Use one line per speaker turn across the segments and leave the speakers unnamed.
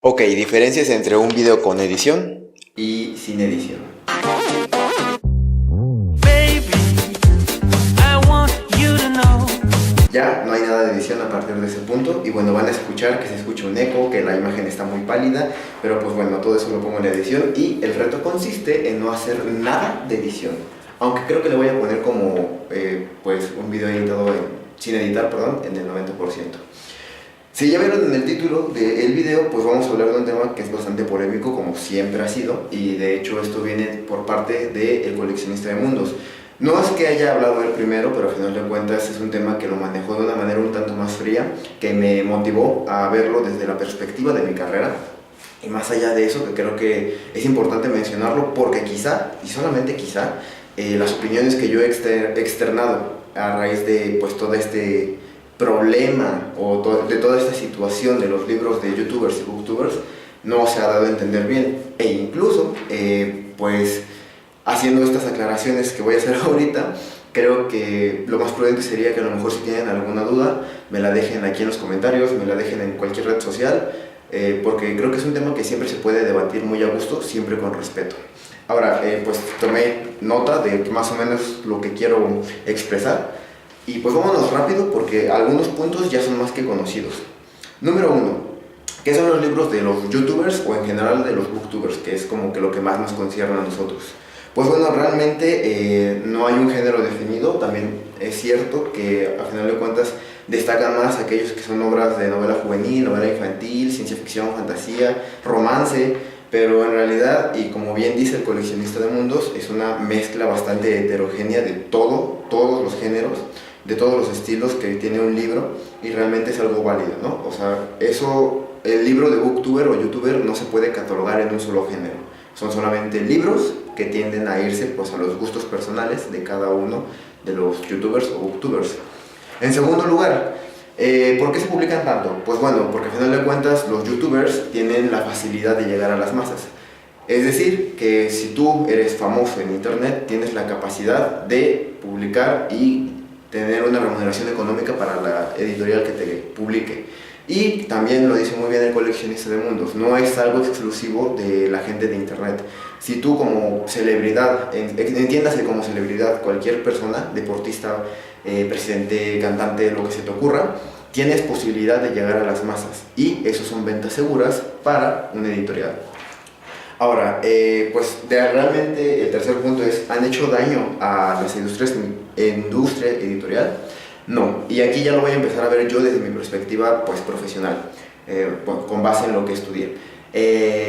Ok, diferencias entre un video con edición y sin edición. Ya no hay nada de edición a partir de ese punto y bueno, van a escuchar que se escucha un eco, que la imagen está muy pálida, pero pues bueno, todo eso lo pongo en la edición y el reto consiste en no hacer nada de edición. Aunque creo que le voy a poner como pues un video editado sin editar, perdón, en el 90%. Si ya vieron en el título del video, pues vamos a hablar de un tema que es bastante polémico, como siempre ha sido, y de hecho esto viene por parte del coleccionista de mundos. No es que haya hablado él primero, pero al final de cuentas es un tema que lo manejó de una manera un tanto más fría, que me motivó a verlo desde la perspectiva de mi carrera. Y más allá de eso, que creo que es importante mencionarlo, porque quizá, y solamente quizá, las opiniones que yo he externado a raíz de pues todo este problema o de toda esta situación de los libros de youtubers y booktubers no se ha dado a entender bien, e incluso pues haciendo estas aclaraciones que voy a hacer ahorita, creo que lo más prudente sería que a lo mejor si tienen alguna duda me la dejen aquí en los comentarios, me la dejen en cualquier red social, porque creo que es un tema que siempre se puede debatir muy a gusto, siempre con respeto. Ahora, pues tomé nota de más o menos lo que quiero expresar. Y pues vámonos rápido porque algunos puntos ya son más que conocidos. Número 1. ¿Qué son los libros de los youtubers o en general de los booktubers? Que es como que lo que más nos concierne a nosotros. Pues bueno, realmente no hay un género definido. También es cierto que a final de cuentas destacan más aquellos que son obras de novela juvenil, novela infantil, ciencia ficción, fantasía, romance. Pero en realidad, y como bien dice el coleccionista de mundos, es una mezcla bastante heterogénea de todos los géneros, de todos los estilos que tiene un libro, y realmente es algo válido, ¿no? O sea, el libro de booktuber o youtuber no se puede catalogar en un solo género. Son solamente libros que tienden a irse pues a los gustos personales de cada uno de los youtubers o booktubers. En segundo lugar, ¿por qué se publican tanto? Pues bueno, porque al final de cuentas los youtubers tienen la facilidad de llegar a las masas. Es decir, que si tú eres famoso en internet, tienes la capacidad de publicar y tener una remuneración económica para la editorial que te publique. Y también lo dice muy bien el coleccionista de mundos, no es algo exclusivo de la gente de internet. Si tú como celebridad, entiéndase como celebridad, cualquier persona, deportista, presidente, cantante, lo que se te ocurra, tienes posibilidad de llegar a las masas, y eso son ventas seguras para una editorial. Ahora, pues realmente el tercer punto es, ¿han hecho daño a las industria editorial? No, y aquí ya lo voy a empezar a ver yo desde mi perspectiva pues profesional, con base en lo que estudié.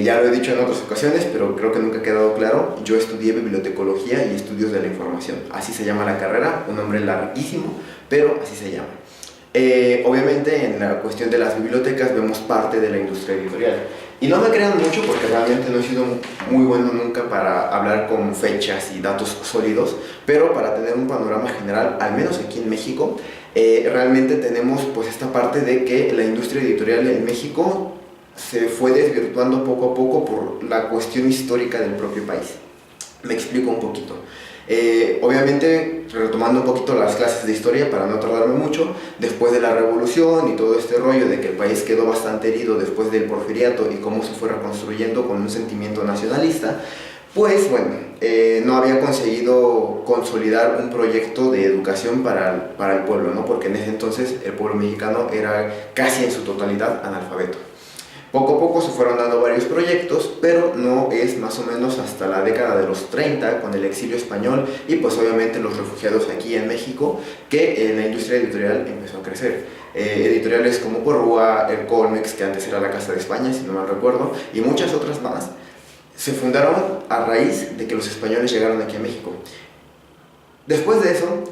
Ya lo he dicho en otras ocasiones, pero creo que nunca ha quedado claro. Yo estudié bibliotecología y estudios de la información, así se llama la carrera, un nombre larguísimo, pero así se llama. Obviamente en la cuestión de las bibliotecas vemos parte de la industria editorial. Y no me crean mucho porque realmente no he sido muy bueno nunca para hablar con fechas y datos sólidos, pero para tener un panorama general, al menos aquí en México, realmente tenemos pues esta parte de que la industria editorial en México se fue desvirtuando poco a poco por la cuestión histórica del propio país. Me explico un poquito. Obviamente, retomando un poquito las clases de historia para no tardarme mucho, después de la revolución y todo este rollo de que el país quedó bastante herido después del porfiriato y cómo se fue reconstruyendo con un sentimiento nacionalista, pues bueno, no había conseguido consolidar un proyecto de educación para el pueblo, ¿no? Porque en ese entonces el pueblo mexicano era casi en su totalidad analfabeto. Poco a poco se fueron dando varios proyectos, pero no es más o menos hasta la década de los 30, con el exilio español y pues obviamente los refugiados aquí en México, que la industria editorial empezó a crecer. Editoriales como Porrúa, el Colmex, que antes era la Casa de España, si no mal recuerdo, y muchas otras más, se fundaron a raíz de que los españoles llegaron aquí a México. Después de eso,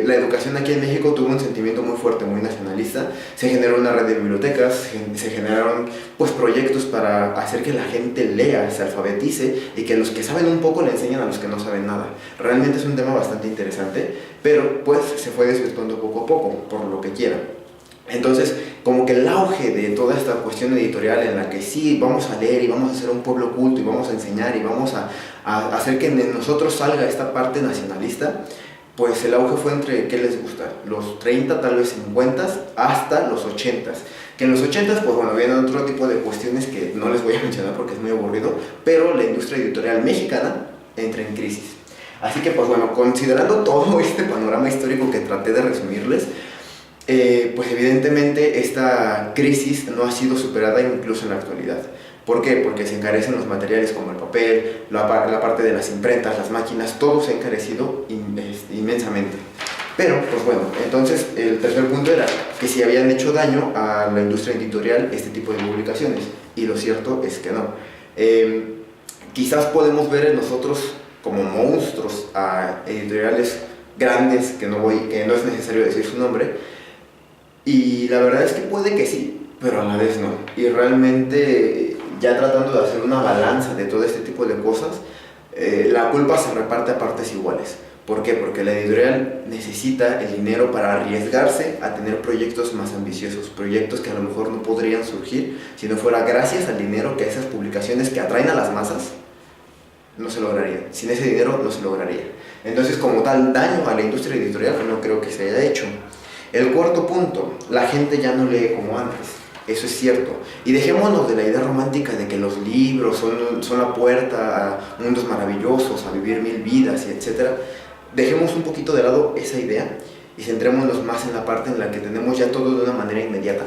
la educación aquí en México tuvo un sentimiento muy fuerte, muy nacionalista. Se generó una red de bibliotecas, se generaron pues, proyectos para hacer que la gente lea, se alfabetice y que los que saben un poco le enseñen a los que no saben nada. Realmente es un tema bastante interesante, pero pues se fue desvirtuando poco a poco, por lo que quiera. Entonces, como que el auge de toda esta cuestión editorial en la que sí, vamos a leer y vamos a ser un pueblo culto y vamos a enseñar y vamos a hacer que de nosotros salga esta parte nacionalista, pues el auge fue entre, ¿qué les gusta? Los 30, tal vez 50, hasta los 80. Que en los 80s, pues bueno, vienen otro tipo de cuestiones que no les voy a mencionar porque es muy aburrido, pero la industria editorial mexicana entra en crisis. Así que, pues bueno, considerando todo este panorama histórico que traté de resumirles, pues evidentemente esta crisis no ha sido superada incluso en la actualidad. ¿Por qué? Porque se encarecen los materiales como el papel, la parte de las imprentas, las máquinas, todo se ha encarecido inmensamente. Pero, pues bueno, entonces el tercer punto era que si habían hecho daño a la industria editorial este tipo de publicaciones, y lo cierto es que no. Quizás podemos ver en nosotros como monstruos a editoriales grandes, que no es necesario decir su nombre, y la verdad es que puede que sí, pero a la vez no. Y realmente, ya tratando de hacer una balanza de todo este tipo de cosas, la culpa se reparte a partes iguales. ¿Por qué? Porque la editorial necesita el dinero para arriesgarse a tener proyectos más ambiciosos, proyectos que a lo mejor no podrían surgir si no fuera gracias al dinero que esas publicaciones que atraen a las masas no se lograrían. Sin ese dinero no se lograría. Entonces, como tal, daño a la industria editorial no creo que se haya hecho. El cuarto punto, la gente ya no lee como antes. Eso es cierto. Y dejémonos de la idea romántica de que los libros son la puerta a mundos maravillosos, a vivir 1000 vidas, y etc. Dejemos un poquito de lado esa idea y centrémonos más en la parte en la que tenemos ya todo de una manera inmediata.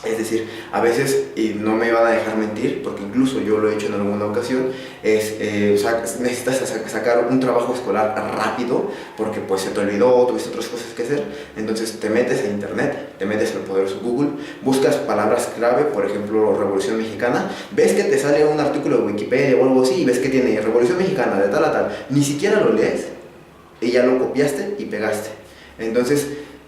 Es decir, a veces, y no me van a dejar mentir, porque incluso yo lo he hecho en alguna ocasión, necesitas sacar un trabajo escolar rápido, porque pues se te olvidó, tuviste otras cosas que hacer. Entonces te metes a internet, te metes al poderoso Google, buscas palabras clave, por ejemplo, Revolución Mexicana, ves que te sale un artículo de Wikipedia o algo así, y ves que tiene Revolución Mexicana de tal a tal, ni siquiera lo lees, y ya lo copiaste y pegaste. Entonces,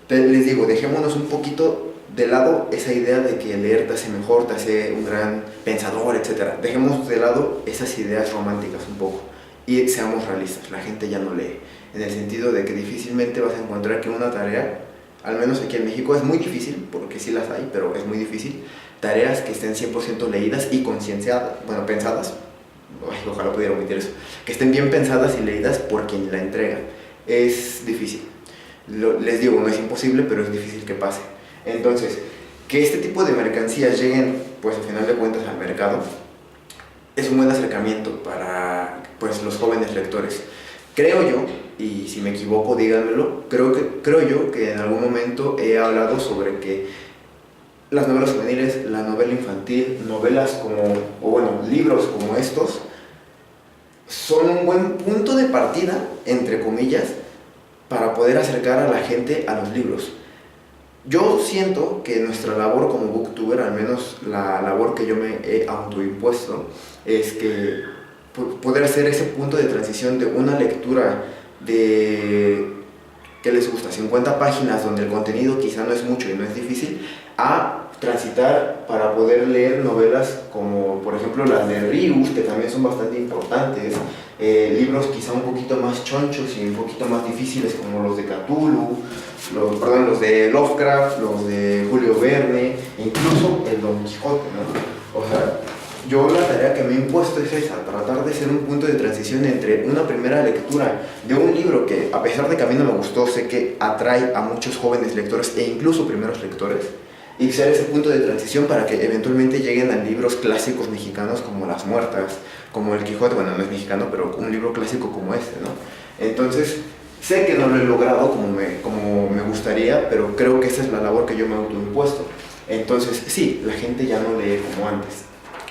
les digo, dejémonos un poquito de lado esa idea de que leer te hace mejor, te hace un gran pensador, etc. Dejemos de lado esas ideas románticas un poco y seamos realistas. La gente ya no lee, en el sentido de que difícilmente vas a encontrar que una tarea, al menos aquí en México, es muy difícil, porque sí las hay, pero es muy difícil, tareas que estén 100% leídas y concienciadas, bueno, pensadas, ojalá pudiera omitir eso, que estén bien pensadas y leídas por quien la entrega. Es difícil. Les digo, no es imposible, pero es difícil que pase. Entonces, que este tipo de mercancías lleguen, pues al final de cuentas, al mercado, es un buen acercamiento para pues, los jóvenes lectores. Creo yo, y si me equivoco díganmelo, creo yo que en algún momento he hablado sobre que las novelas juveniles, la novela infantil, novelas libros como estos, son un buen punto de partida, entre comillas, para poder acercar a la gente a los libros. Yo siento que nuestra labor como booktuber, al menos la labor que yo me he autoimpuesto, es que poder hacer ese punto de transición de una lectura de, ¿qué les gusta?, 50 páginas donde el contenido quizá no es mucho y no es difícil, a transitar para poder leer novelas como por ejemplo las de Rius, que también son bastante importantes, libros quizá un poquito más chonchos y un poquito más difíciles como los de Cthulhu, los de Lovecraft, los de Julio Verne, incluso el Don Quijote, ¿no? O sea, yo la tarea que me he impuesto es esa, tratar de ser un punto de transición entre una primera lectura de un libro que, a pesar de que a mí no me gustó, sé que atrae a muchos jóvenes lectores e incluso primeros lectores, y ser ese punto de transición para que eventualmente lleguen a libros clásicos mexicanos como Las Muertas, como El Quijote, bueno, no es mexicano, pero un libro clásico como este, ¿no? Entonces, sé que no lo he logrado como me gustaría, pero creo que esa es la labor que yo me he autoimpuesto. Entonces, sí, la gente ya no lee como antes.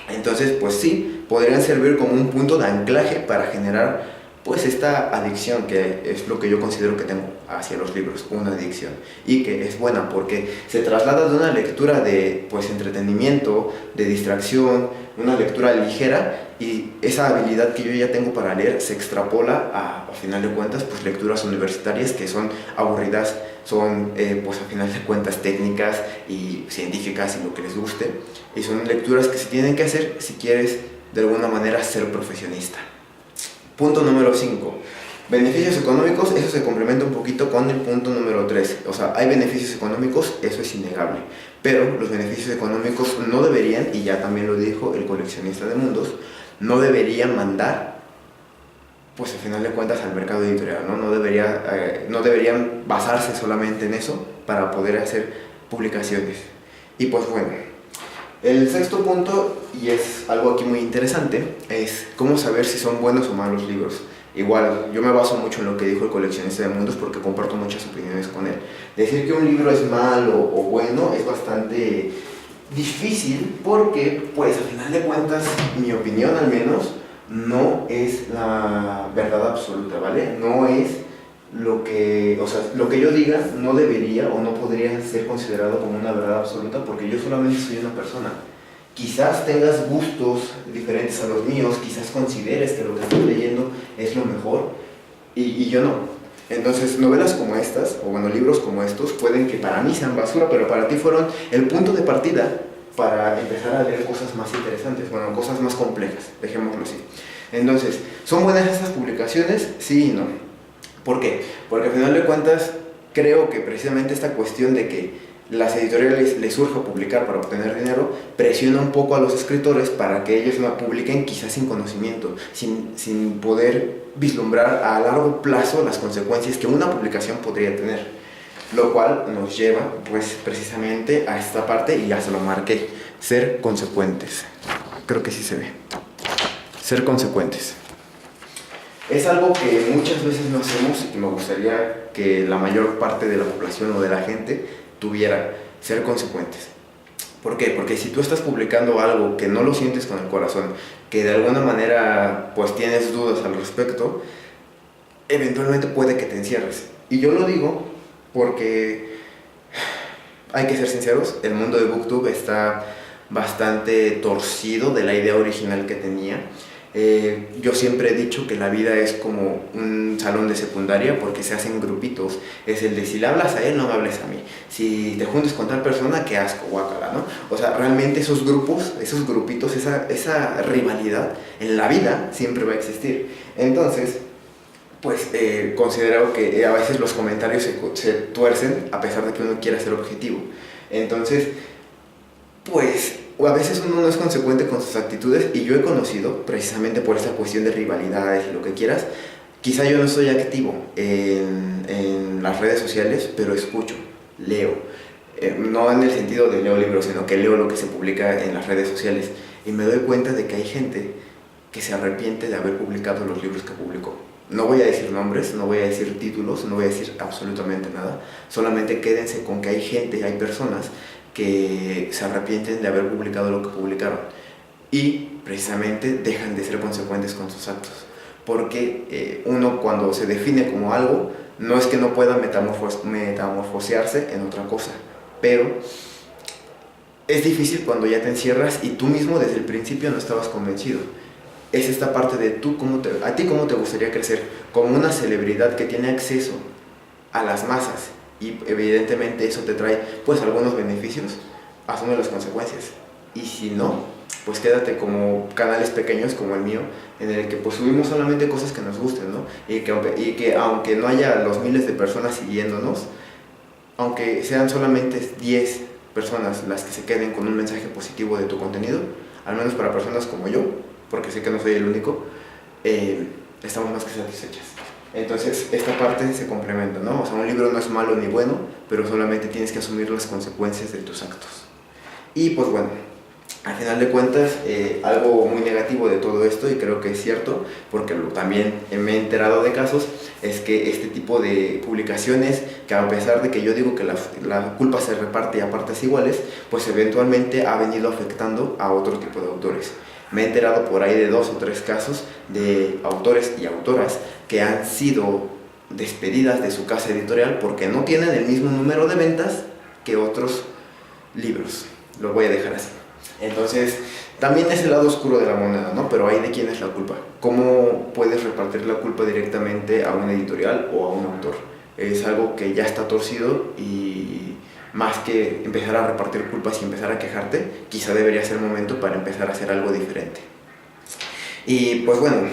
Entonces, pues sí, podrían servir como un punto de anclaje para generar pues esta adicción, que es lo que yo considero que tengo hacia los libros, una adicción, y que es buena porque se traslada de una lectura de pues entretenimiento, de distracción, una lectura ligera, y esa habilidad que yo ya tengo para leer se extrapola a final de cuentas pues lecturas universitarias que son aburridas, son pues a final de cuentas técnicas y científicas y lo que les guste, y son lecturas que se tienen que hacer si quieres de alguna manera ser profesionista. Punto número 5. Beneficios económicos, eso se complementa un poquito con el punto número 3. O sea, hay beneficios económicos, eso es innegable. Pero los beneficios económicos no deberían, y ya también lo dijo el coleccionista de mundos, no deberían mandar, pues al final de cuentas, al mercado editorial, ¿no? No deberían basarse solamente en eso para poder hacer publicaciones. Y pues bueno, el sexto punto, y es algo aquí muy interesante, es cómo saber si son buenos o malos libros. Igual, yo me baso mucho en lo que dijo el coleccionista de mundos porque comparto muchas opiniones con él. Decir que un libro es malo o bueno es bastante difícil porque, pues, al final de cuentas, mi opinión al menos, no es la verdad absoluta, ¿vale? No es lo que, o sea, lo que yo diga no debería o no podría ser considerado como una verdad absoluta porque yo solamente soy una persona. Quizás tengas gustos diferentes a los míos, quizás consideres que lo que estoy leyendo es lo mejor y yo no. Entonces, novelas como estas, o bueno, libros como estos, pueden que para mí sean basura, pero para ti fueron el punto de partida para empezar a leer cosas más interesantes, bueno, cosas más complejas, dejémoslo así. Entonces, ¿son buenas estas publicaciones? Sí y no. ¿Por qué? Porque al final de cuentas, creo que precisamente esta cuestión de que las editoriales les surge publicar para obtener dinero, presiona un poco a los escritores para que ellos no publiquen quizás sin conocimiento, sin poder vislumbrar a largo plazo las consecuencias que una publicación podría tener. Lo cual nos lleva pues precisamente a esta parte, y ya se lo marqué, ser consecuentes. Creo que sí se ve. Ser consecuentes. Es algo que muchas veces no hacemos y que me gustaría que la mayor parte de la población o de la gente tuviera, ser consecuentes. ¿Por qué? Porque si tú estás publicando algo que no lo sientes con el corazón, que de alguna manera pues tienes dudas al respecto, eventualmente puede que te encierres. Y yo lo digo porque hay que ser sinceros, el mundo de BookTube está bastante torcido de la idea original que tenía. Yo siempre he dicho que la vida es como un salón de secundaria porque se hacen grupitos. Es el de si le hablas a él, no me hables a mí. Si te juntas con tal persona, qué asco, guácala, ¿no? O sea, realmente esos grupos, esos grupitos, esa rivalidad en la vida siempre va a existir. Entonces, pues considero que a veces los comentarios se tuercen a pesar de que uno quiera ser objetivo. Entonces, pues a veces uno no es consecuente con sus actitudes y yo he conocido, precisamente por esta cuestión de rivalidades y lo que quieras, quizá yo no soy activo en las redes sociales, pero escucho, leo. No en el sentido de leo libros, sino que leo lo que se publica en las redes sociales y me doy cuenta de que hay gente que se arrepiente de haber publicado los libros que publicó. No voy a decir nombres, no voy a decir títulos, no voy a decir absolutamente nada, solamente quédense con que hay gente, hay personas que se arrepienten de haber publicado lo que publicaron y precisamente dejan de ser consecuentes con sus actos, porque uno cuando se define como algo, no es que no pueda metamorfosearse en otra cosa, pero es difícil cuando ya te encierras y tú mismo desde el principio no estabas convencido. Es esta parte de a ti cómo te gustaría crecer, como una celebridad que tiene acceso a las masas y evidentemente eso te trae pues algunos beneficios, asume las consecuencias. Y si no, pues quédate como canales pequeños como el mío, en el que pues subimos solamente cosas que nos gusten, ¿no? Y que aunque no haya los miles de personas siguiéndonos, aunque sean solamente 10 personas las que se queden con un mensaje positivo de tu contenido, al menos para personas como yo, porque sé que no soy el único, estamos más que satisfechas. Entonces, esta parte se complementa, ¿no? O sea, un libro no es malo ni bueno, pero solamente tienes que asumir las consecuencias de tus actos. Y pues bueno, al final de cuentas, algo muy negativo de todo esto, y creo que es cierto, porque también me he enterado de casos, es que este tipo de publicaciones, que a pesar de que yo digo que la culpa se reparte a partes iguales, pues eventualmente ha venido afectando a otro tipo de autores. Me he enterado por ahí de 2 o 3 casos de autores y autoras que han sido despedidas de su casa editorial porque no tienen el mismo número de ventas que otros libros. Lo voy a dejar así. Entonces, también es el lado oscuro de la moneda, ¿no? Pero ahí de quién es la culpa. ¿Cómo puedes repartir la culpa directamente a una editorial o a un autor? Es algo que ya está torcido y más que empezar a repartir culpas y empezar a quejarte, quizá debería ser momento para empezar a hacer algo diferente. Y pues bueno,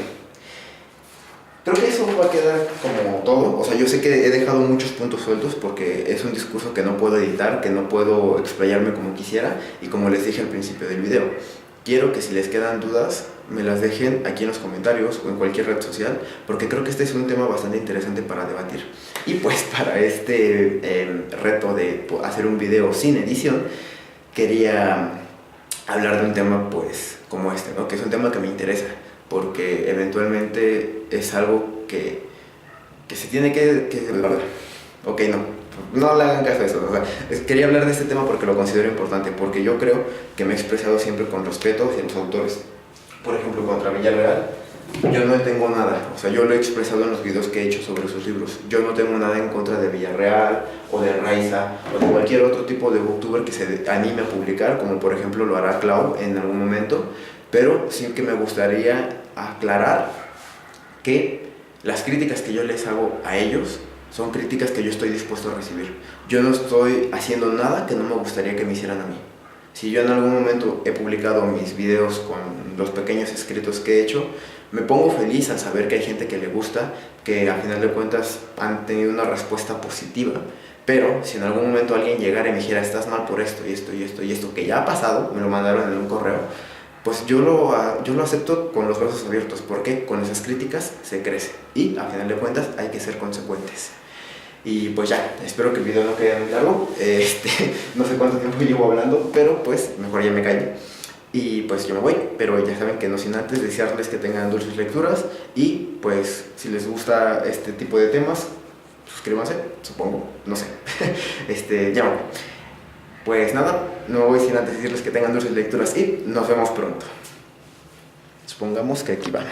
creo que eso va a quedar como todo. O sea, yo sé que he dejado muchos puntos sueltos porque es un discurso que no puedo editar, que no puedo explayarme como quisiera, y como les dije al principio del video, quiero que si les quedan dudas me las dejen aquí en los comentarios o en cualquier red social, porque creo que este es un tema bastante interesante para debatir. Y pues para este reto de hacer un video sin edición, quería hablar de un tema pues como este, ¿no? Que es un tema que me interesa, porque eventualmente es algo que se tiene ok, no le hagan caso a eso. O sea, quería hablar de este tema porque lo considero importante, porque yo creo que me he expresado siempre con respeto hacia los autores. Por ejemplo, contra Villarreal, yo no tengo nada, o sea, yo lo he expresado en los videos que he hecho sobre sus libros. Yo no tengo nada en contra de Villarreal, o de Raiza, o de cualquier otro tipo de booktuber que se anime a publicar, como por ejemplo lo hará Clau en algún momento, pero sí que me gustaría aclarar que las críticas que yo les hago a ellos son críticas que yo estoy dispuesto a recibir. Yo no estoy haciendo nada que no me gustaría que me hicieran a mí. Si yo en algún momento he publicado mis videos con los pequeños escritos que he hecho, me pongo feliz al saber que hay gente que le gusta, que a final de cuentas han tenido una respuesta positiva. Pero si en algún momento alguien llegara y me dijera, estás mal por esto y esto y esto y esto, que ya ha pasado, me lo mandaron en un correo, pues yo lo acepto con los brazos abiertos, porque con esas críticas se crece y a final de cuentas hay que ser consecuentes. Y pues ya, espero que el video no quede muy largo, no sé cuánto tiempo llevo hablando, pero pues mejor ya me callo. Y pues yo me voy, pero ya saben que no sin antes desearles que tengan dulces lecturas y pues si les gusta este tipo de temas, suscríbanse, supongo, no sé, llámame. Pues nada, no voy sin antes decirles que tengan dulces lecturas y nos vemos pronto. Supongamos que aquí van.